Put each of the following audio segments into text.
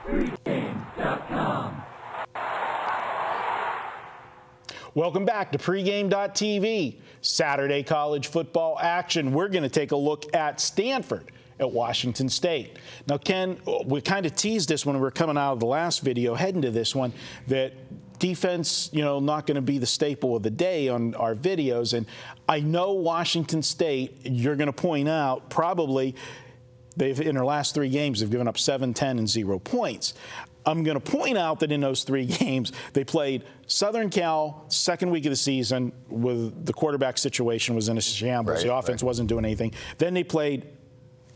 Pregame.com. Welcome back to Pregame.tv. Saturday college football action. We're going to take a look at Stanford at Washington State. Now, Ken, we kind of teased this when we were coming out of the last video, heading to this one, that defense, not going to be the staple of the day on our videos. And I know Washington State, you're going to point out, probably in their last 3 games, they've given up 7, 10, and 0 points. I'm going to point out that in those 3 games, they played Southern Cal, second week of the season, with the quarterback situation was in a shambles. The offense wasn't doing anything. Then they played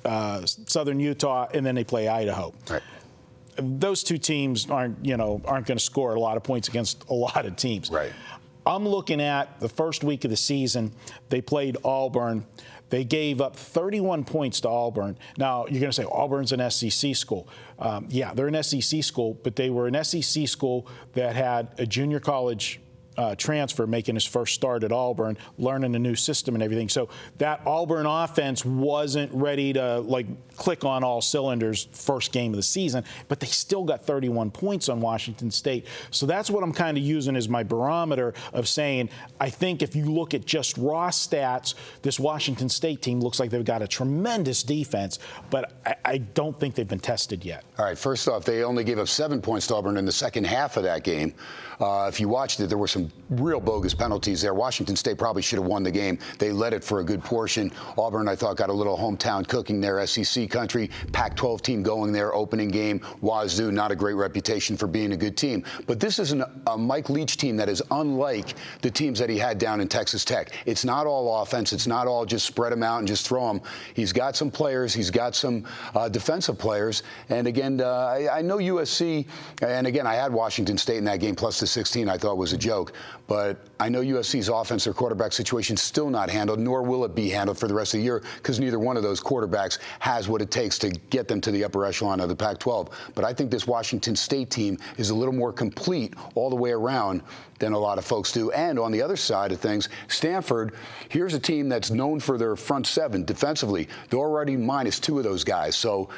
Southern Utah, and then they play Idaho. Right. Those 2 teams aren't going to score a lot of points against a lot of teams. Right. I'm looking at the first week of the season. They played Auburn. They gave up 31 points to Auburn. Now, you're going to say Auburn's an SEC school. Yeah, they're an SEC school, but they were an SEC school that had a junior college transfer making his first start at Auburn, learning a new system and everything. So that Auburn offense wasn't ready to click on all cylinders first game of the season, but they still got 31 points on Washington State. So that's what I'm kind of using as my barometer of saying, I think if you look at just raw stats, this Washington State team looks like they've got a tremendous defense, but I don't think they've been tested yet. All right, first off, they only gave up 7 points to Auburn in the second half of that game. If you watched it, there were some real bogus penalties there. Washington State probably should have won the game. They led it for a good portion. Auburn, I thought, got a little hometown cooking there. SEC country, Pac-12 team going there, opening game. Wazoo, not a great reputation for being a good team. But this is a Mike Leach team that is unlike the teams that he had down in Texas Tech. It's not all offense. It's not all just spread them out and just throw them. He's got some players. He's got some defensive players. And again, I know USC, and again, I had Washington State in that game, plus the 16 I thought was a joke. But I know USC's offense, their quarterback situation, still not handled, nor will it be handled for the rest of the year, because neither one of those quarterbacks has what it takes to get them to the upper echelon of the Pac-12. But I think this Washington State team is a little more complete all the way around than a lot of folks do. And on the other side of things, Stanford, here's a team that's known for their front 7 defensively. They're already minus 2 of those guys. So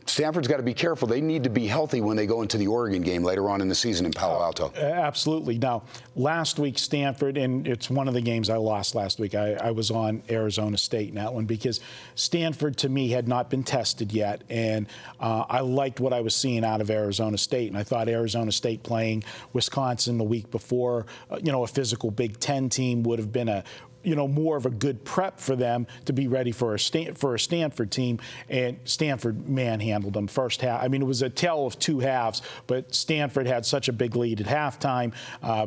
Stanford's got to be careful. They need to be healthy when they go into the Oregon game later on in the season in Palo Alto. Absolutely. Now, last week, Stanford, and it's one of the games I lost last week. I was on Arizona State in that one because Stanford, to me, had not been tested yet. And I liked what I was seeing out of Arizona State. And I thought Arizona State playing Wisconsin the week before, a physical Big Ten team would have been more of a good prep for them to be ready for a Stanford team. And Stanford manhandled them first half. I mean, it was a tale of 2 halves, but Stanford had such a big lead at halftime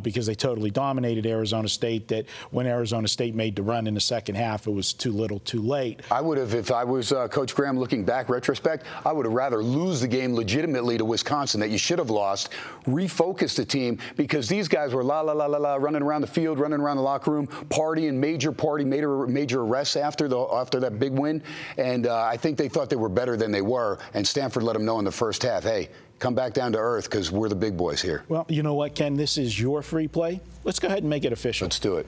because they totally dominated Arizona State that when Arizona State made the run in the second half, it was too little too late. I would have, if I was Coach Graham looking back, retrospect, I would have rather lose the game legitimately to Wisconsin that you should have lost, refocus the team, because these guys were running around the field, running around the locker room, partying, major arrests after that big win, and I think they thought they were better than they were, and Stanford let them know in the first half, hey, come back down to earth because we're the big boys here. Well, you know what, Ken? This is your free play. Let's go ahead and make it official. Let's do it.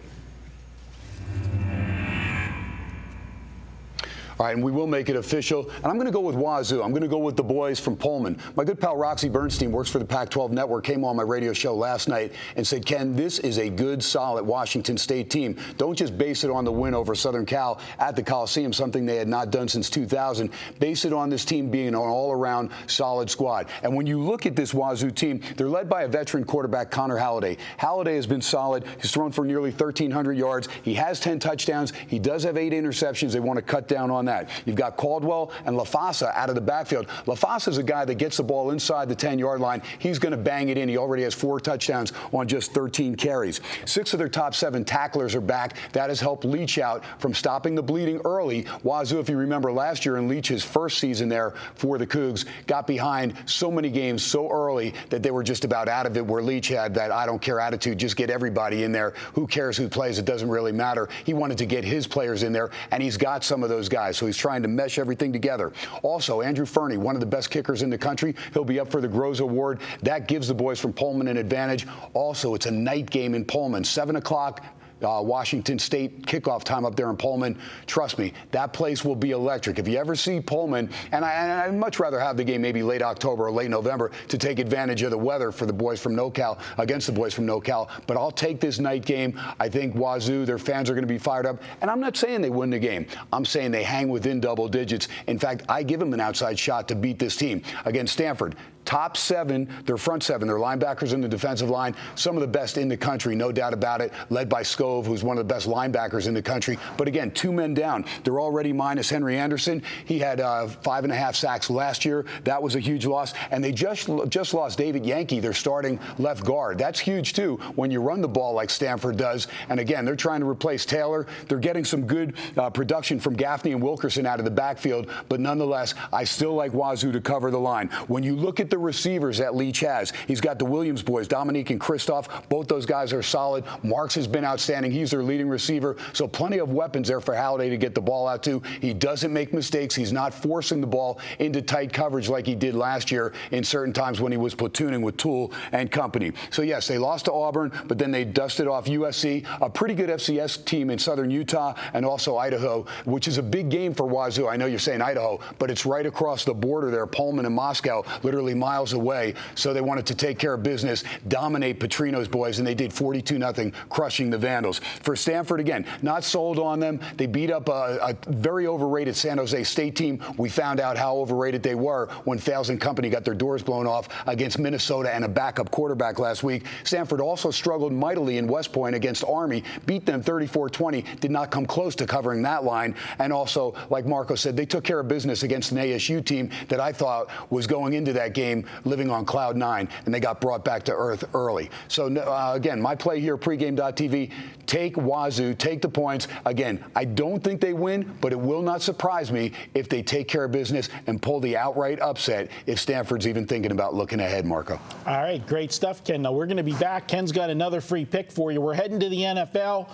All right, and we will make it official. And I'm going to go with Wazoo. I'm going to go with the boys from Pullman. My good pal Roxy Bernstein works for the Pac-12 Network, came on my radio show last night and said, Ken, this is a good, solid Washington State team. Don't just base it on the win over Southern Cal at the Coliseum, something they had not done since 2000. Base it on this team being an all-around solid squad. And when you look at this Wazoo team, they're led by a veteran quarterback, Connor Halliday. Halliday has been solid. He's thrown for nearly 1,300 yards. He has 10 touchdowns. He does have 8 interceptions. They want to cut down on that. You've got Caldwell and LaFasa out of the backfield. LaFasa's a guy that gets the ball inside the 10-yard line. He's going to bang it in. He already has 4 touchdowns on just 13 carries. 6 of their top 7 tacklers are back. That has helped Leach out from stopping the bleeding early. Wazoo, if you remember last year in Leach's first season there for the Cougs, got behind so many games so early that they were just about out of it, where Leach had that I don't care attitude, just get everybody in there. Who cares who plays? It doesn't really matter. He wanted to get his players in there, and he's got some of those guys. So he's trying to mesh everything together. Also, Andrew Fernie, one of the best kickers in the country. He'll be up for the Groves Award. That gives the boys from Pullman an advantage. Also, it's a night game in Pullman, 7 o'clock. Washington State kickoff time up there in Pullman. Trust me, that place will be electric. If you ever see Pullman, and I'd much rather have the game maybe late October or late November to take advantage of the weather for the boys from NorCal, against the boys from NorCal, but I'll take this night game. I think Wazoo, their fans are going to be fired up, and I'm not saying they win the game. I'm saying they hang within double digits. In fact, I give them an outside shot to beat this team. Against Stanford, top 7, their front 7, their linebackers in the defensive line, some of the best in the country, no doubt about it, led by Scove, who's one of the best linebackers in the country. But again, 2 men down. They're already minus Henry Anderson. He had 5.5 sacks last year. That was a huge loss. And they just lost David Yankee, their starting left guard. That's huge, too, when you run the ball like Stanford does. And again, they're trying to replace Taylor. They're getting some good production from Gaffney and Wilkerson out of the backfield. But nonetheless, I still like Wazoo to cover the line. When you look at the receivers that Leach has, he's got the Williams boys, Dominique and Christoph. Both those guys are solid. Marks has been outstanding. He's their leading receiver. So plenty of weapons there for Halliday to get the ball out to. He doesn't make mistakes. He's not forcing the ball into tight coverage like he did last year in certain times when he was platooning with Toole and company. So, yes, they lost to Auburn, but then they dusted off USC, a pretty good FCS team in southern Utah, and also Idaho, which is a big game for Wazoo. I know you're saying Idaho, but it's right across the border there, Pullman and Moscow, literally miles away. So they wanted to take care of business, dominate Petrino's boys, and they did 42-0, crushing the Vandals. For Stanford, again, not sold on them. They beat up a very overrated San Jose State team. We found out how overrated they were when Fales and company got their doors blown off against Minnesota and a backup quarterback last week. Stanford also struggled mightily in West Point against Army, beat them 34-20, did not come close to covering that line. And also, like Marco said, they took care of business against an ASU team that I thought was going into that game living on cloud 9, and they got brought back to earth early. So, again, my play here, pregame.tv, take Wazoo, take the points. Again, I don't think they win, but it will not surprise me if they take care of business and pull the outright upset if Stanford's even thinking about looking ahead, Marco. All right, great stuff, Ken. Now, we're going to be back. Ken's got another free pick for you. We're heading to the NFL.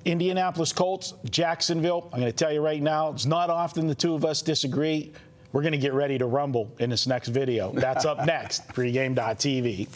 Indianapolis Colts, Jacksonville. I'm going to tell you right now, it's not often the two of us disagree. We're going to get ready to rumble in this next video. That's up next, pregame.tv.